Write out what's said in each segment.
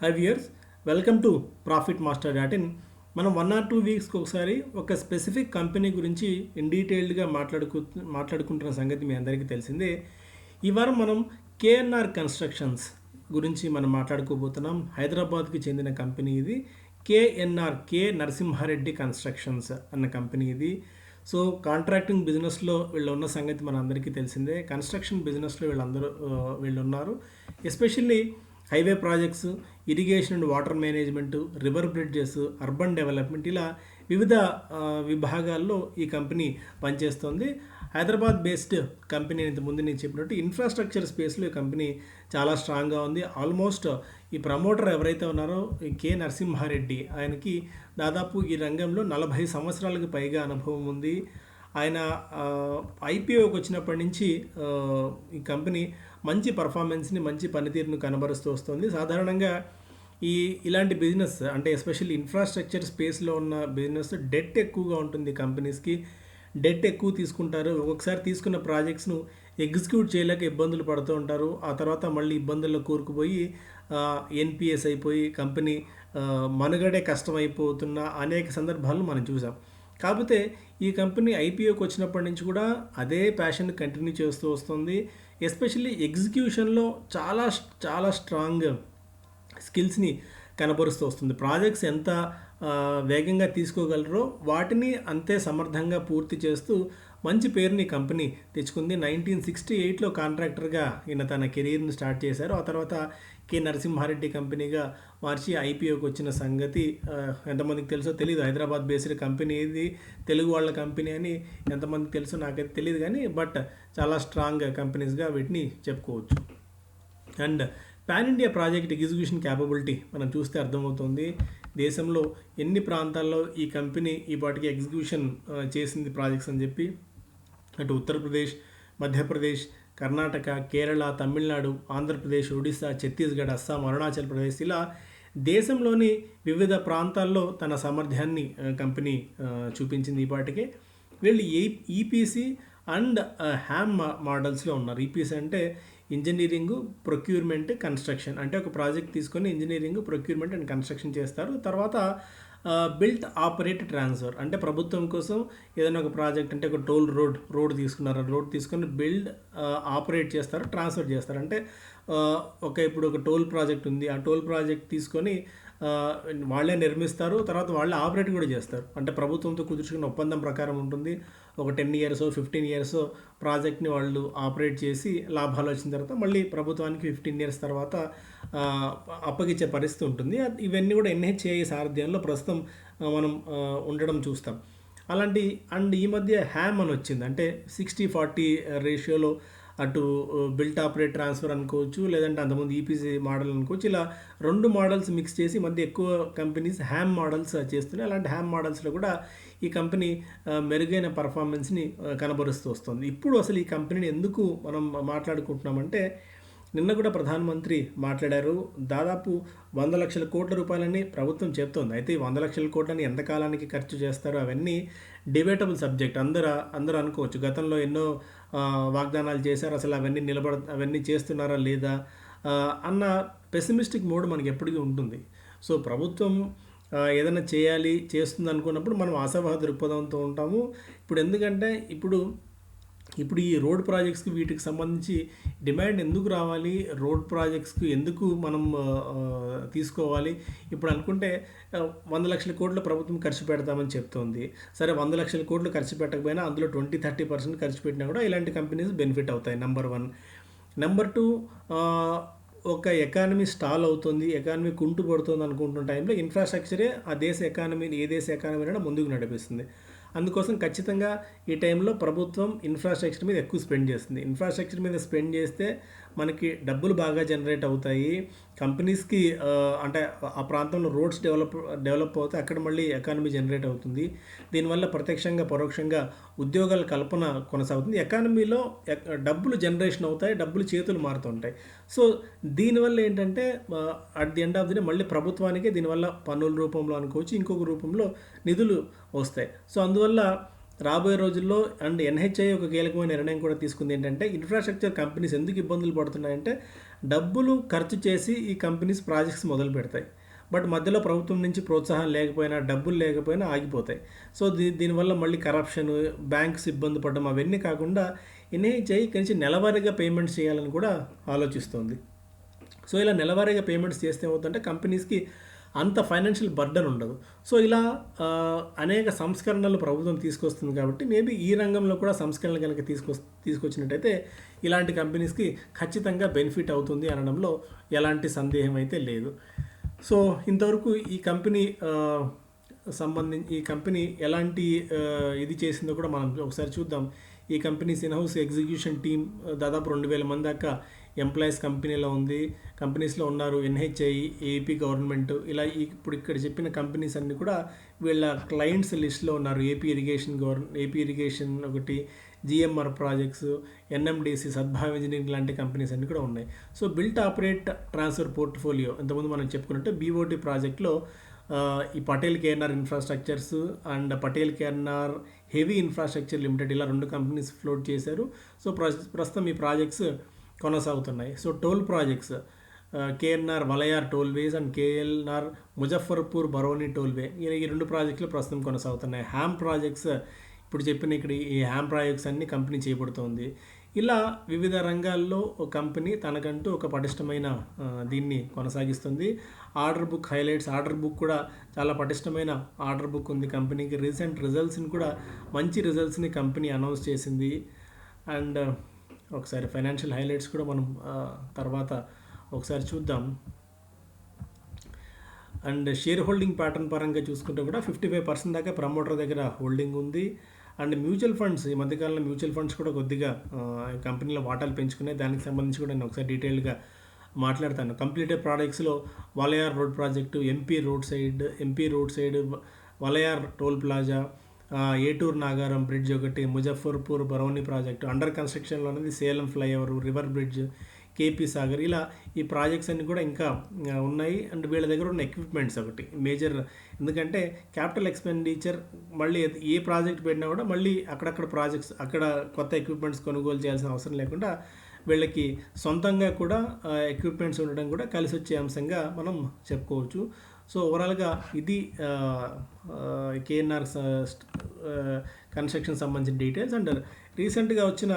High viewers, welcome to profit master dot in. మనం 1 or 2 వీక్స్కి ఒకసారి ఒక స్పెసిఫిక్ కంపెనీ గురించి ఇన్ డీటెయిల్డ్గా మాట్లాడుకుంటున్న సంగతి మీ అందరికీ తెలిసిందే. ఈ వారం మనం కేఎన్ఆర్ కన్స్ట్రక్షన్స్ గురించి మనం మాట్లాడుకోబోతున్నాం. హైదరాబాద్కి చెందిన కంపెనీ ఇది. కేఎన్ఆర్, కే నరసింహారెడ్డి కన్స్ట్రక్షన్స్ అన్న కంపెనీ ఇది. సో కాంట్రాక్టింగ్ బిజినెస్లో వీళ్ళు ఉన్న సంగతి మన అందరికీ తెలిసిందే. కన్స్ట్రక్షన్ బిజినెస్లో వీళ్ళు ఉన్నారు. Especially highway projects, irrigation and water management, river bridges, urban development, ఇలా వివిధ విభాగాల్లో ఈ కంపెనీ పనిచేస్తుంది. హైదరాబాద్ బేస్డ్ కంపెనీ ఇంతకుముందు నేను చెప్పినట్టు ఇన్ఫ్రాస్ట్రక్చర్ స్పేస్లో ఈ కంపెనీ చాలా స్ట్రాంగ్గా ఉంది. ఆల్మోస్ట్ ఈ ప్రమోటర్ ఎవరైతే ఉన్నారో ఈ కె నరసింహారెడ్డి, ఆయనకి దాదాపు ఈ రంగంలో 40 సంవత్సరాలకు పైగా అనుభవం ఉంది. ఆయన ఐపీఓకి వచ్చినప్పటి నుంచి ఈ కంపెనీ మంచి పర్ఫార్మెన్స్ని, మంచి పనితీరును కనబరుస్తూ వస్తుంది. సాధారణంగా ఇలాంటి బిజినెస్ అంటే ఎస్పెషల్లీ ఇన్ఫ్రాస్ట్రక్చర్ స్పేస్లో ఉన్న బిజినెస్ డెట్ ఎక్కువగా ఉంటుంది. కంపెనీస్కి డెట్ ఎక్కువ తీసుకుంటారు. ఒక్కొక్కసారి తీసుకున్న ప్రాజెక్ట్స్ను ఎగ్జిక్యూట్ చేయలేక ఇబ్బందులు పడుతూ ఉంటారు. ఆ తర్వాత మళ్ళీ ఇబ్బందుల్లో కూరుకుపోయి ఎన్పిఎస్ అయిపోయి కంపెనీ మనుగడే కష్టమైపోతున్న అనేక సందర్భాలను మనం చూసాం. కాకపోతే ఈ కంపెనీ ఐపీఓకి వచ్చినప్పటి నుంచి కూడా అదే ప్యాషన్ కంటిన్యూ చేస్తూ వస్తుంది. ఎస్పెషల్లీ ఎగ్జిక్యూషన్లో చాలా చాలా స్ట్రాంగ్ స్కిల్స్ని కనబరుస్తూ వస్తుంది. ప్రాజెక్ట్స్ ఎంత వేగంగా తీసుకోగలరో వాటిని అంతే సమర్థంగా పూర్తి చేస్తూ మంచి పేరుని కంపెనీ తెచ్చుకుంది. 1968లో కాంట్రాక్టర్గా ఈయన తన కెరీర్ని స్టార్ట్ చేశారు. ఆ తర్వాత కె నరసింహారెడ్డి కంపెనీగా మార్చి ఐపీఓకి వచ్చిన సంగతి ఎంతమందికి తెలుసో తెలియదు. హైదరాబాద్ బేస్డ్ కంపెనీ ఇది, తెలుగు వాళ్ళ కంపెనీ అని ఎంతమందికి తెలుసో నాకైతే తెలియదు, కానీ బట్ చాలా స్ట్రాంగ్ కంపెనీస్గా వీటిని చెప్పుకోవచ్చు. And pan India project execution capability మనం చూస్తే అర్థమవుతుంది. దేశంలో ఎన్ని ప్రాంతాల్లో ఈ కంపెనీ ఈ పాటికి ఎగ్జిక్యూషన్ చేసింది ప్రాజెక్ట్స్ అని చెప్పి, అటు ఉత్తరప్రదేశ్, మధ్యప్రదేశ్, కర్ణాటక, కేరళ, తమిళనాడు, ఆంధ్రప్రదేశ్, ఒడిశా, ఛత్తీస్గఢ్, అస్సాం, అరుణాచల్ ప్రదేశ్, ఇలా దేశంలోని వివిధ ప్రాంతాల్లో తన సామర్థ్యాన్ని కంపెనీ చూపించింది. ఈ పాటికే వీళ్ళు ఈపీసీ అండ్ హ్యామ్ మోడల్స్లో ఉన్నారు. ఈపీసీ అంటే ఇంజనీరింగ్, ప్రొక్యూర్మెంట్, కన్స్ట్రక్షన్. అంటే ఒక ప్రాజెక్ట్ తీసుకొని ఇంజనీరింగ్, ప్రొక్యూర్మెంట్ అండ్ కన్స్ట్రక్షన్ చేస్తారు. తర్వాత బిల్ట్, ఆపరేట్, ట్రాన్స్ఫర్ అంటే ప్రభుత్వం కోసం ఏదైనా ఒక ప్రాజెక్ట్ అంటే ఒక టోల్ రోడ్ తీసుకున్నారు. రోడ్ తీసుకొని బిల్డ్, ఆపరేట్ చేస్తారు, ట్రాన్స్ఫర్ చేస్తారు. అంటే ఇప్పుడు ఒక టోల్ ప్రాజెక్ట్ ఉంది, ఆ టోల్ ప్రాజెక్ట్ తీసుకొని వాళ్ళే నిర్మిస్తారు, తర్వాత వాళ్ళే ఆపరేట్ కూడా చేస్తారు. అంటే ప్రభుత్వంతో కుదుర్చుకున్న ఒప్పందం ప్రకారం ఉంటుంది. ఒక 10 years 15 years ప్రాజెక్ట్ని వాళ్ళు ఆపరేట్ చేసి లాభాలు వచ్చిన తర్వాత మళ్ళీ ప్రభుత్వానికి 15 years తర్వాత అప్పగించే పరిస్థితి ఉంటుంది. ఇవన్నీ కూడా ఎన్హెచ్ఏఐ సారథ్యంలో ప్రస్తుతం మనం ఉండడం చూస్తాం. అండ్ ఈ మధ్య హ్యామ్ అని వచ్చింది. అంటే 60-40 రేషియోలో అటు బిల్ట్, ఆపరేట్, ట్రాన్స్ఫర్ అనుకోవచ్చు, లేదంటే అంతకుముందు ఈపీసీ మోడల్ అనుకోవచ్చు. ఇలా 2 మోడల్స్ మిక్స్ చేసి మధ్య ఎక్కువ కంపెనీస్ హ్యామ్ మోడల్స్ చేస్తున్నాయి. అలాంటి హ్యామ్ మోడల్స్లో కూడా ఈ కంపెనీ మెరుగైన పర్ఫార్మెన్స్ని కనబరుస్తూ వస్తుంది. ఇప్పుడు అసలు ఈ కంపెనీని ఎందుకు మనం మాట్లాడుకుంటున్నామంటే, నిన్న కూడా ప్రధానమంత్రి మాట్లాడారు. దాదాపు 100 లక్షల కోట్ల రూపాయలని ప్రభుత్వం చెప్తోంది. అయితే ఈ 100 లక్షల కోట్లని ఎంత కాలానికి ఖర్చు చేస్తారో అవన్నీ డిబేటబుల్ సబ్జెక్ట్. అందరూ అనుకోవచ్చు గతంలో ఎన్నో వాగ్దానాలు చేశారు, అసలు అవన్నీ చేస్తున్నారా లేదా అన్న పెసిమిస్టిక్ మోడ్ మనకి ఎప్పటికీ ఉంటుంది. సో ప్రభుత్వం ఏదైనా చేస్తుంది అనుకున్నప్పుడు మనం ఆశావాహ దృక్పథంతో ఉంటాము. ఎందుకంటే ఇప్పుడు ఈ రోడ్ ప్రాజెక్ట్స్కి వీటికి సంబంధించి డిమాండ్ ఎందుకు రావాలి, రోడ్ ప్రాజెక్ట్స్కి ఎందుకు మనం తీసుకోవాలి? ఇప్పుడు అనుకుంటే 100 లక్షల కోట్లు ప్రభుత్వం ఖర్చు పెడతామని చెప్తోంది. సరే, 100 లక్షల కోట్లు ఖర్చు పెట్టకపోయినా అందులో 20-30% ఖర్చు పెట్టినా కూడా ఇలాంటి కంపెనీస్ బెనిఫిట్ అవుతాయి. నెంబర్ 1. నెంబర్ 2, ఒక ఎకానమీ స్టాల్ అవుతుంది, ఎకానమీ కుంటుపడుతుంది అనుకుంటున్న టైంలో ఇన్ఫ్రాస్ట్రక్చరే ఏ దేశ ఎకానమీనైనా ముందుకు నడిపిస్తుంది. అందుకోసం ఖచ్చితంగా ఈ టైంలో ప్రభుత్వం ఇన్ఫ్రాస్ట్రక్చర్ మీద ఎక్కువ స్పెండ్ చేస్తుంది. ఇన్ఫ్రాస్ట్రక్చర్ మీద స్పెండ్ చేస్తే మనకి డబ్బులు బాగా జనరేట్ అవుతాయి. కంపెనీస్కి అంటే ఆ ప్రాంతంలో రోడ్స్ డెవలప్ అవుతాయి, అక్కడ మళ్ళీ ఎకానమీ జనరేట్ అవుతుంది. దీనివల్ల ప్రత్యక్షంగా పరోక్షంగా ఉద్యోగాల కల్పన కొనసాగుతుంది. ఎకానమీలో డబ్బులు జనరేషన్ అవుతాయి, డబ్బులు చేతులు మారుతుంటాయి. సో దీనివల్ల ఏంటంటే at the end of the day మళ్ళీ ప్రభుత్వానికి దీనివల్ల పన్నుల రూపంలో అనుకోవచ్చు, ఇంకొక రూపంలో నిధులు వస్తాయి. సో అందువల్ల రాబోయే రోజుల్లో అండ్ ఎన్హెచ్ఐ ఒక కీలకమైన నిర్ణయం కూడా తీసుకుంది. ఏంటంటే ఇన్ఫ్రాస్ట్రక్చర్ కంపెనీస్ ఎందుకు ఇబ్బందులు పడుతున్నాయంటే డబ్బులు ఖర్చు చేసి ఈ కంపెనీస్ ప్రాజెక్ట్స్ మొదలు పెడతాయి. బట్ మధ్యలో ప్రభుత్వం నుంచి ప్రోత్సాహం లేకపోయినా, డబ్బులు లేకపోయినా ఆగిపోతాయి. సో దీనివల్ల మళ్ళీ కరప్షన్, బ్యాంక్స్ ఇబ్బంది పడడం అవన్నీ కాకుండా ఎన్హెచ్ఐ నుంచి నెలవారీగా పేమెంట్స్ చేయాలని కూడా ఆలోచిస్తోంది. సో ఇలా నెలవారీగా పేమెంట్స్ చేస్తే ఏమవుతుందంటే కంపెనీస్కి అంత ఫైనాన్షియల్ బర్డన్ ఉండదు. సో ఇలా అనేక సంస్కరణలు ప్రభుత్వం తీసుకొస్తుంది కాబట్టి మేబీ ఈ రంగంలో కూడా సంస్కరణలు కనుక తీసుకొచ్చినట్టయితే ఇలాంటి కంపెనీస్కి ఖచ్చితంగా బెనిఫిట్ అవుతుంది అనడంలో ఎలాంటి సందేహం అయితే లేదు. సో ఇంతవరకు ఈ కంపెనీ ఈ కంపెనీ ఎలాంటి ఇది చేసిందో కూడా మనం ఒకసారి చూద్దాం. ఈ కంపెనీస్ ఇన్హౌస్ ఎగ్జిక్యూషన్ టీమ్ దాదాపు 2000 మంది దాకా ఎంప్లాయీస్ కంపెనీస్లో ఉన్నారు. ఎన్హెచ్ఐ, ఏపీ గవర్నమెంట్, ఇలా ఇప్పుడు ఇక్కడ చెప్పిన కంపెనీస్ అన్నీ కూడా వీళ్ళ క్లయింట్స్ లిస్ట్లో ఉన్నారు. ఏపీ ఇరిగేషన్ ఒకటి, GMR projects, NMDC, Sadbhav engineering లాంటి కంపెనీస్ అన్నీ కూడా ఉన్నాయి. So built operate transfer portfolio ఇంతకుముందు మనం చెప్పుకున్నట్టు బీఓటీ ప్రాజెక్ట్లో ఈ Patel KNR infrastructures and Patel KNR heavy infrastructure limited ఇలా 2 కంపెనీస్ ఫ్లోట్ చేశారు. సో ప్రస్తుతం ఈ ప్రాజెక్ట్స్ కొనసాగుతున్నాయి. So toll projects KNR Walayar tollways and KLR Muzaffarpur Barauni tollway, ఈ 2 ప్రాజెక్టులు ప్రస్తుతం కొనసాగుతున్నాయి. హ్యామ్ ప్రాజెక్ట్స్ ఇప్పుడు చెప్పిన ఇక్కడ ఈ హ్యామ్ ప్రాజెక్ట్స్ అన్ని కంపెనీ చేపడుతోంది. ఇలా వివిధ రంగాల్లో ఒక కంపెనీ తనకంటూ ఒక పటిష్టమైన దీన్ని కొనసాగిస్తుంది. Order book highlights, order book కూడా చాలా పటిష్టమైన ఆర్డర్ బుక్ ఉంది కంపెనీకి. రీసెంట్ రిజల్ట్స్ని కూడా మంచి రిజల్ట్స్ని కంపెనీ అనౌన్స్ చేసింది. అండ్ ఒకసారి ఫైనాన్షియల్ హైలైట్స్ కూడా మనం తర్వాత ఒకసారి చూద్దాం. అండ్ షేర్ హోల్డింగ్ ప్యాటర్న్ పరంగా చూసుకుంటే కూడా 55% దాకా ప్రమోటర్ దగ్గర హోల్డింగ్ ఉంది. అండ్ మ్యూచువల్ ఫండ్స్, ఈ మధ్యకాలంలో మ్యూచువల్ ఫండ్స్ కూడా కొద్దిగా కంపెనీలో వాటాలు పెంచుకున్నాయి. దానికి సంబంధించి కూడా నేను ఒకసారి డీటెయిల్గా మాట్లాడతాను. కంప్లీటెడ్ ప్రాజెక్ట్స్లో Walayar road project, MP road side Walayar toll plaza, Eturnagaram bridge ఒకటి, ముజఫర్పూర్ బరౌనీ ప్రాజెక్టు, అండర్ కన్స్ట్రక్షన్లో అనేది Salem flyover, river bridge, KP Sagar, ఇలా ఈ ప్రాజెక్ట్స్ అన్నీ కూడా ఇంకా ఉన్నాయి. అండ్ వీళ్ళ దగ్గర ఉన్న ఎక్విప్మెంట్స్ ఒకటి మేజర్, ఎందుకంటే క్యాపిటల్ ఎక్స్పెండిచర్ మళ్ళీ ఏ ప్రాజెక్ట్ పెట్టినా కూడా మళ్ళీ అక్కడ కొత్త ఎక్విప్మెంట్స్ కొనుగోలు చేయాల్సిన అవసరం లేకుండా వీళ్ళకి సొంతంగా కూడా ఎక్విప్మెంట్స్ ఉండడం కూడా కలిసి వచ్చే అంశంగా మనం చెప్పుకోవచ్చు. సో ఓవరాల్గా ఇది కేఎన్ఆర్ కన్స్ట్రక్షన్ సంబంధించిన డీటెయిల్స్. అండ్ రీసెంట్గా వచ్చిన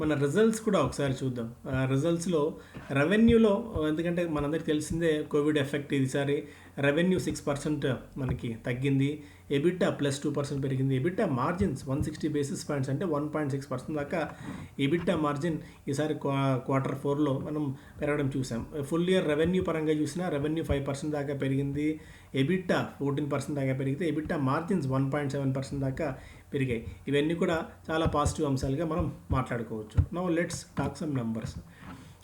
మన రిజల్ట్స్ కూడా ఒకసారి చూద్దాం. రిజల్ట్స్లో రెవెన్యూలో, ఎందుకంటే మనందరికీ తెలిసిందే కోవిడ్ ఎఫెక్ట్, ఈసారి రెవెన్యూ 6% మనకి తగ్గింది. ఎబిటా +2% పెరిగింది. ఎబిటా మార్జిన్స్ 160 బేసిస్ పాయింట్స్ అంటే 1.6% దాకా ఎబిటా మార్జిన్ ఈసారి Q4లో మనం పెరగడం చూసాం. ఫుల్ ఇయర్ రెవెన్యూ పరంగా చూసినా రెవెన్యూ 5% దాకా పెరిగింది. ఎబిటా 14% దాకా పెరిగితే ఎబిటా మార్జిన్స్ 1.7% దాకా పెరిగాయి. ఇవన్నీ కూడా చాలా పాజిటివ్ అంశాలుగా మనం మాట్లాడుకోవచ్చు. Now let's talk some numbers.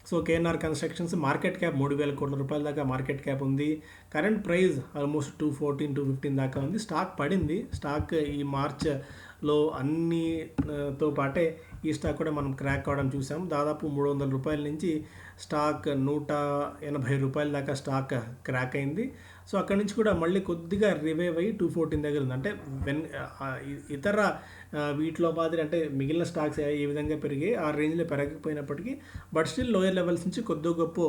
So KNR constructions market cap 3000 కోట్ల రూపాయల దాకా మార్కెట్ క్యాప్ ఉంది. కరెంట్ ప్రైస్ ఆల్మోస్ట్ 214-215 దాకా ఉంది. స్టాక్ పడింది. స్టాక్ ఈ మార్చ్లో అన్నితో పాటే ఈ స్టాక్ కూడా మనం క్రాక్ కావడం చూసాం. దాదాపు 300 రూపాయల నుంచి స్టాక్ 180 రూపాయల దాకా స్టాక్ క్రాక్ అయింది. సో అక్కడి నుంచి కూడా మళ్ళీ కొద్దిగా రివైవ్ అయ్యి 214 దగ్గర ఉంది. అంటే ఇతర వీటిలో మాదిరి అంటే మిగిలిన స్టాక్స్ ఏ విధంగా పెరిగాయి ఆ రేంజ్లో పెరగకపోయినప్పటికీ బట్ స్టిల్ లోయర్ లెవెల్స్ నుంచి కొద్ది గొప్ప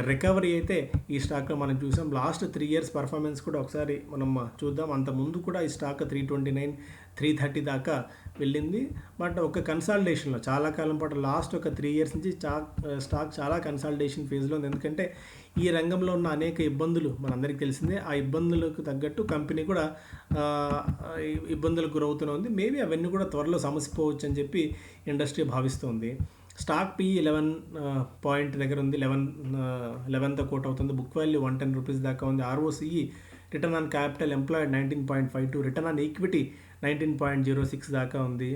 రికవరీ అయితే ఈ స్టాక్లో మనం చూసాం. లాస్ట్ 3 ఇయర్స్ పర్ఫార్మెన్స్ కూడా ఒకసారి మనం చూద్దాం. అంత ముందు కూడా ఈ స్టాక్ 329-330 దాకా వెళ్ళింది. బట్ ఒక కన్సాలిడేషన్లో చాలా కాలం పాటు లాస్ట్ ఒక 3 ఇయర్స్ నుంచి స్టాక్ చాలా కన్సాలిడేషన్ ఫేజ్లో ఉంది. ఎందుకంటే ఈ రంగంలో ఉన్న అనేక ఇబ్బందులు మనందరికీ తెలిసిందే. ఆ ఇబ్బందులకు తగ్గట్టు కంపెనీ కూడా ఇబ్బందులకు గురవుతూనే ఉంది. మేబీ అవన్నీ కూడా త్వరలో సమసిపోవచ్చు అని చెప్పి ఇండస్ట్రీ భావిస్తోంది. స్టాక్ పి 11 పాయింట్ దగ్గర ఉంది. 11తో కోట్ అవుతుంది. బుక్ వాల్యూ 110 రూపీస్ దాకా ఉంది. ROCE return on capital employed 19.52, return on equity 19.06 దాకా ఉంది.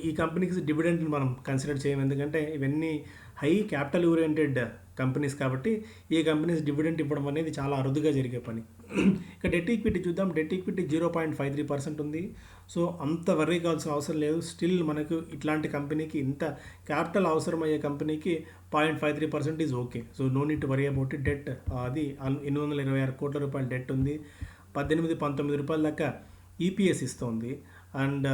ఈ కంపెనీకి డివిడెండ్ని మనం కన్సిడర్ చేయము, ఎందుకంటే ఇవన్నీ హై క్యాపిటల్ ఓరియంటెడ్ కంపెనీస్ కాబట్టి ఈ కంపెనీస్ డివిడెంట్ ఇవ్వడం అనేది చాలా అరుదుగా జరిగే పని. ఇక డెట్ ఈక్విటీ చూద్దాం. డెట్ ఈక్విటీ 0.53% ఉంది. సో అంత వర్రీ కావాల్సిన అవసరం లేదు. స్టిల్ మనకు ఇట్లాంటి కంపెనీకి ఇంత క్యాపిటల్ అవసరమయ్యే కంపెనీకి 0.53% is okay. So no need to worry about it. Debt అది 826 కోట్ల రూపాయల డెట్ ఉంది. 18-19 రూపాయల దాకా ఈపీఎస్ ఇస్తుంది. అండ్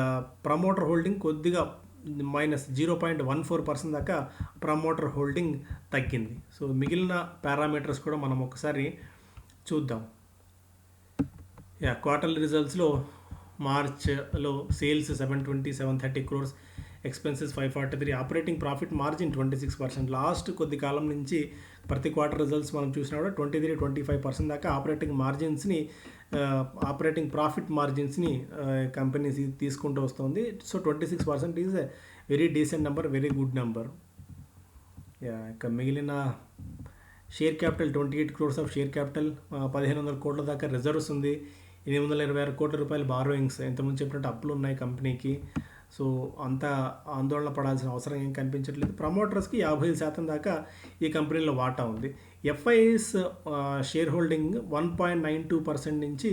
ప్రమోటర్ హోల్డింగ్ కొద్దిగా -0.14% దాకా ప్రమోటర్ హోల్డింగ్ తగ్గింది. సో మిగిలిన పారామీటర్స్ కూడా మనం ఒకసారి చూద్దాం. క్వార్టర్లీ రిజల్ట్స్లో మార్చ్లో sales 730 crores, expenses 543, operating profit margin 26%. Last కొద్ది కాలం నుంచి ప్రతి క్వార్టర్ రిజల్ట్స్ మనం చూసినా కూడా 23-25% దాకా ఆపరేటింగ్ ప్రాఫిట్ మార్జిన్స్ని కంపెనీ తీసుకుంటూ వస్తుంది. So 26% is a very decent number, very good number. ఇక మిగిలిన share capital 28 crores of share capital, 1500 కోట్ల దాకా రిజర్వ్స్ ఉంది, 826 కోట్ల రూపాయలు బారోయింగ్స్, ఇంతకుముందు చెప్పినట్టు అప్పులు ఉన్నాయి కంపెనీకి. సో అంత ఆందోళన పడాల్సిన అవసరం ఏం కనిపించట్లేదు. ప్రమోటర్స్కి 50% దాకా ఈ కంపెనీలో వాటా ఉంది. ఎఫ్ఐఎస్ షేర్ హోల్డింగ్ 1.92% నుంచి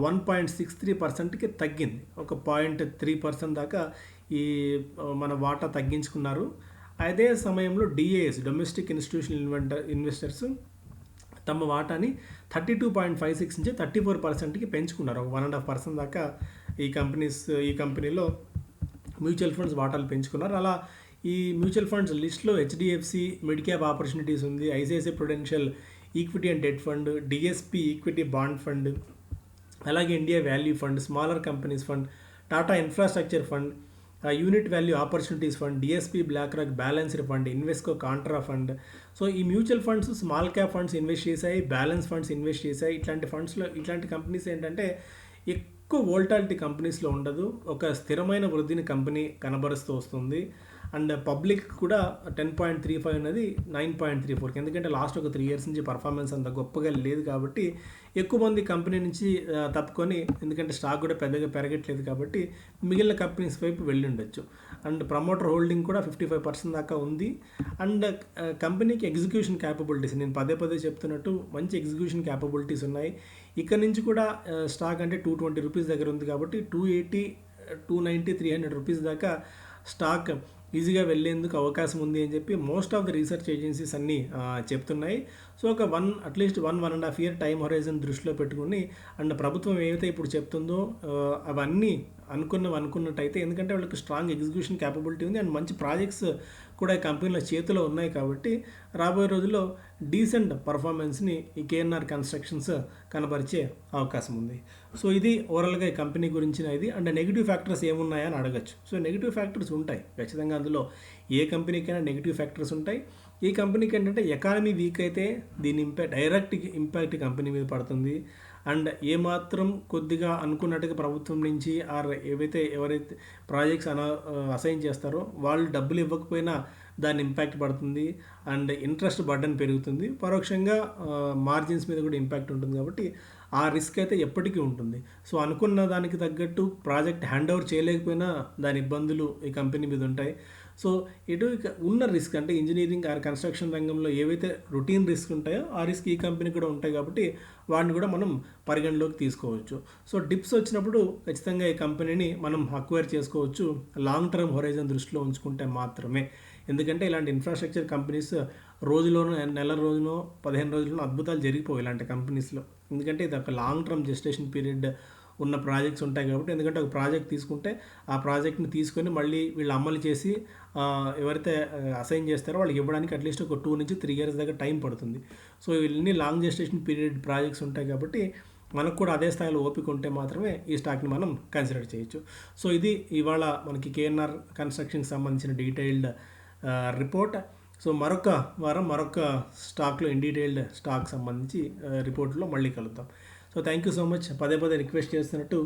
1.63%కి తగ్గింది. ఒక 0.3% దాకా ఈ మన వాటా తగ్గించుకున్నారు. అదే సమయంలో డిఏఎస్, డొమెస్టిక్ ఇన్స్టిట్యూషనల్ ఇన్వెస్టర్స్, తమ వాటాని 32.56 నుంచి 34%కి పెంచుకున్నారు. ఒక 1.5% దాకా ఈ కంపెనీలో మ్యూచువల్ ఫండ్స్ వాటాలు పెంచుకున్నారు. అలా ఈ మ్యూచువల్ ఫండ్స్ లిస్ట్లో హెచ్డిఎఫ్సి మిడ్ క్యాప్ ఆపర్చునిటీస్ ఉంది, ICICI prudential equity and debt fund, DSP equity bond fund, అలాగే India value fund, smaller companies fund, Tata infrastructure fund, unit value opportunities fund, DSP BlackRock balanced fund, Invesco contra fund. So ఈ mutual funds small cap funds invest చేశాయి, balance funds invest చేశాయి. ఇట్లాంటి companies ఏంటంటే ఎక్కువ volatility కంపెనీస్లో ఉండదు, ఒక స్థిరమైన వృద్ధిని కంపెనీ కనబరుస్తూ వస్తుంది. అండ్ పబ్లిక్ కూడా 10.35 అనేది 9.34, ఎందుకంటే లాస్ట్ ఒక 3 years నుంచి పర్ఫార్మెన్స్ అంత గొప్పగా లేదు కాబట్టి ఎక్కువ మంది కంపెనీ నుంచి తప్పుకొని, ఎందుకంటే స్టాక్ కూడా పెద్దగా పెరగట్లేదు కాబట్టి మిగిలిన కంపెనీస్ వైపు వెళ్ళి ఉండొచ్చు. అండ్ ప్రమోటర్ హోల్డింగ్ కూడా 55% దాకా ఉంది. అండ్ కంపెనీకి ఎగ్జిక్యూషన్ క్యాపబిలిటీస్, నేను పదే చెప్తున్నట్టు మంచి ఎగ్జిక్యూషన్ క్యాపబిలిటీస్ ఉన్నాయి. ఇక్కడ నుంచి కూడా స్టాక్ అంటే 220 రూపీస్ దగ్గర ఉంది కాబట్టి 280, 290, 300 రూపీస్ దాకా స్టాక్ ఈజీగా వెళ్ళేందుకు అవకాశం ఉంది అని చెప్పి most of the research agencies అన్నీ చెప్తున్నాయి. సో ఒక అట్లీస్ట్ 1.5 year టైం హొరైజన్ దృష్టిలో పెట్టుకుని, అండ్ ప్రభుత్వం ఏవైతే ఇప్పుడు చెప్తుందో అవన్నీ అనుకున్నట్టయితే, ఎందుకంటే వాళ్ళకి స్ట్రాంగ్ ఎగ్జిక్యూషన్ క్యాపబిలిటీ ఉంది అండ్ మంచి ప్రాజెక్ట్స్ కూడా ఈ కంపెనీల చేతిలో ఉన్నాయి కాబట్టి రాబోయే రోజుల్లో డీసెంట్ పర్ఫార్మెన్స్ని ఈ కేఎన్ఆర్ కన్స్ట్రక్షన్స్ కనబరిచే అవకాశం ఉంది. సో ఇది ఓవరాల్గా ఈ కంపెనీ గురించిన ఇది. అండ్ నెగిటివ్ ఫ్యాక్టర్స్ ఏమున్నాయని అడగచ్చు. సో నెగిటివ్ ఫ్యాక్టర్స్ ఉంటాయి ఖచ్చితంగా, అందులో ఏ కంపెనీకైనా నెగిటివ్ ఫ్యాక్టర్స్ ఉంటాయి. ఈ కంపెనీకి ఏంటంటే ఎకానమీ వీక్ అయితే దీని డైరెక్ట్ ఇంపాక్ట్ కంపెనీ మీద పడుతుంది. అండ్ ఏమాత్రం కొద్దిగా అనుకున్నట్టుగా ప్రభుత్వం నుంచి ఎవరైతే ప్రాజెక్ట్స్ అసైన్ చేస్తారో వాళ్ళు డబ్బులు ఇవ్వకపోయినా దాని ఇంపాక్ట్ పడుతుంది. అండ్ ఇంట్రెస్ట్ బర్డెన్ పెరుగుతుంది, పరోక్షంగా మార్జిన్స్ మీద కూడా ఇంపాక్ట్ ఉంటుంది. కాబట్టి ఆ రిస్క్ అయితే ఎప్పటికీ ఉంటుంది. సో అనుకున్న దానికి తగ్గట్టు ప్రాజెక్ట్ హ్యాండ్ ఓవర్ చేయలేకపోయినా దాని ఇబ్బందులు ఈ కంపెనీ మీద ఉంటాయి. సో ఉన్న రిస్క్ అంటే ఇంజనీరింగ్ ఆర్ కన్స్ట్రక్షన్ రంగంలో ఏవైతే రొటీన్ రిస్క్ ఉంటాయో ఆ రిస్క్ ఈ కంపెనీ కూడా ఉంటాయి కాబట్టి వాటిని కూడా మనం పరిగణలోకి తీసుకోవచ్చు. సో డిప్స్ వచ్చినప్పుడు ఖచ్చితంగా ఈ కంపెనీని మనం అక్వైర్ చేసుకోవచ్చు, లాంగ్ టర్మ్ హొరైజన్ దృష్టిలో ఉంచుకుంటే మాత్రమే. ఎందుకంటే ఇలాంటి ఇన్ఫ్రాస్ట్రక్చర్ కంపెనీస్ రోజులోనో, నెల రోజునో, 15 రోజుల్లోనో అద్భుతాలు జరిగిపోవు ఇలాంటి కంపెనీస్లో. ఎందుకంటే ఇది ఒక లాంగ్ టర్మ్ జెస్టేషన్ పీరియడ్ ఉన్న ప్రాజెక్ట్స్ ఉంటాయి కాబట్టి. ఎందుకంటే ఒక ప్రాజెక్ట్ తీసుకుంటే ఆ ప్రాజెక్ట్ని తీసుకొని మళ్ళీ వీళ్ళు అమలు చేసి ఎవరైతే అసైన్ చేస్తారో వాళ్ళకి ఇవ్వడానికి అట్లీస్ట్ ఒక 2 నుంచి 3 years దాకా టైం పడుతుంది. సో ఇవన్నీ లాంగ్ జెస్టేషన్ పీరియడ్ ప్రాజెక్ట్స్ ఉంటాయి కాబట్టి మనకు కూడా అదే స్థాయిలో ఓపిక ఉంటే మాత్రమే ఈ స్టాక్ని మనం కన్సిడర్ చేయొచ్చు. సో ఇది ఇవాళ మనకి కేఎన్ఆర్ కన్స్ట్రక్షన్కి సంబంధించిన డీటెయిల్డ్ రిపోర్ట్. సో మరొక వారం మరొక స్టాక్లో డీటెయిల్డ్ స్టాక్ సంబంధించి రిపోర్ట్లో మళ్ళీ కలుద్దాం. So thank you so much. పదే రిక్వెస్ట్ చేస్తున్నట్టు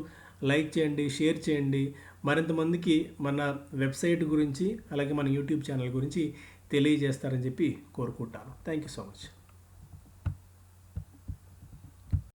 లైక్ చేయండి, షేర్ చేయండి, మరింత మందికి మన వెబ్సైట్ గురించి అలాగే మన యూట్యూబ్ ఛానల్ గురించి తెలియజేస్తారని చెప్పి కోరుకుంటాను. Thank you so much.